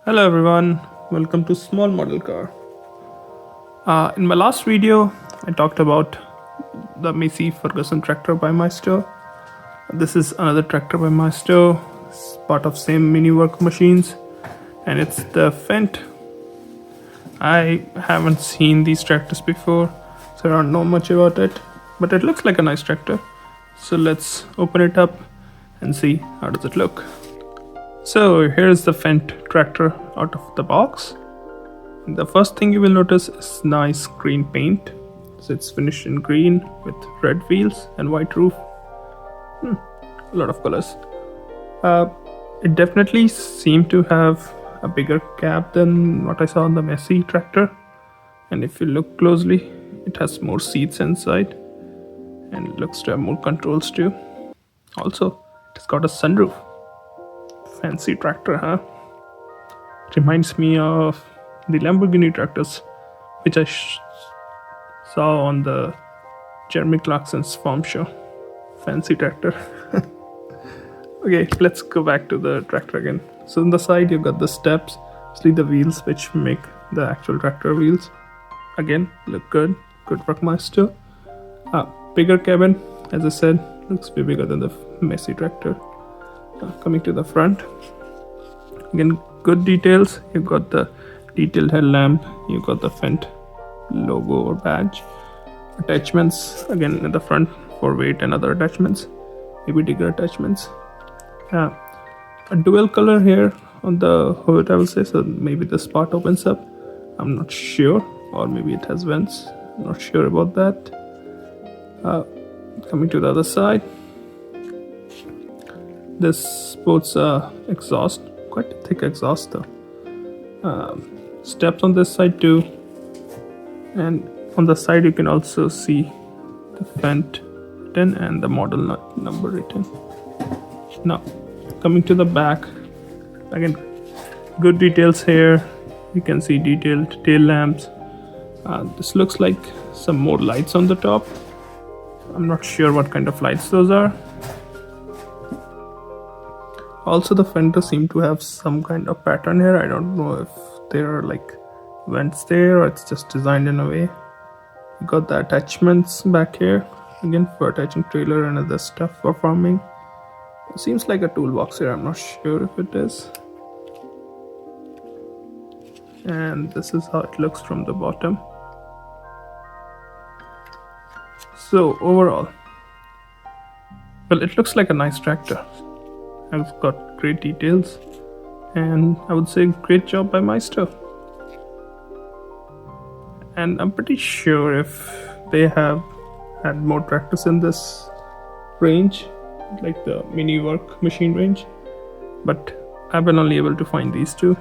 Hello everyone, welcome to Small Model Car. In my last video, I talked about the Massey Ferguson tractor by Maisto. This is another tractor by Maisto, it's part of same mini work machines, and it's the Fendt. I haven't seen these tractors before, so I don't know much about it, but it looks like a nice tractor. So let's open it up and see how does it look. So here's the Fendt tractor out of the box. The first thing you will notice is nice green paint. So it's finished in green with red wheels and white roof. A lot of colors. It definitely seemed to have a bigger cab than what I saw on the Massey tractor. And if you look closely, it has more seats inside. And it looks to have more controls too. Also, it's got a sunroof. Fancy tractor, huh? It reminds me of the Lamborghini tractors, which I saw on the Jeremy Clarkson's farm show. Fancy tractor. Okay, let's go back to the tractor again. So on the side, you've got the steps, actually the wheels, which make the actual tractor wheels. Again, look good. Good work, Maisto. Bigger cabin, as I said, looks way bigger than the Massey tractor. Coming to the front, again good details. You've got the detailed headlamp, you've got the Fendt logo or badge, attachments again in the front for weight and other attachments, maybe digger attachments. A dual color here on the hood, I will say, so maybe this part opens up, I'm not sure, or maybe it has vents, I'm not sure about that. Coming to the other side, this sports exhaust, quite a thick exhaust though. Steps on this side too, and on the side you can also see the Fendt written and the model number written. Now coming to the back, again good details here. You can see detailed tail lamps. This looks like some more lights on the top. I'm not sure what kind of lights those are. Also, the fender seem to have some kind of pattern here. I don't know if there are like vents there or it's just designed in a way. You got the attachments back here, again for attaching trailer and other stuff for farming. It seems like a toolbox here, I'm not sure if it is. And this is how it looks from the bottom. So overall, well, it looks like a nice tractor. It's got great details, and I would say great job by Maisto. And I'm pretty sure if they have had more tractors in this range, like the mini work machine range, but I've been only able to find these two,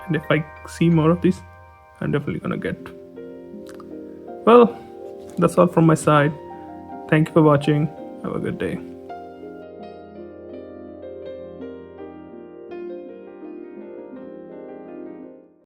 and if I see more of these, I'm definitely gonna get. Well, that's all from my side. Thank you for watching. Have a good day.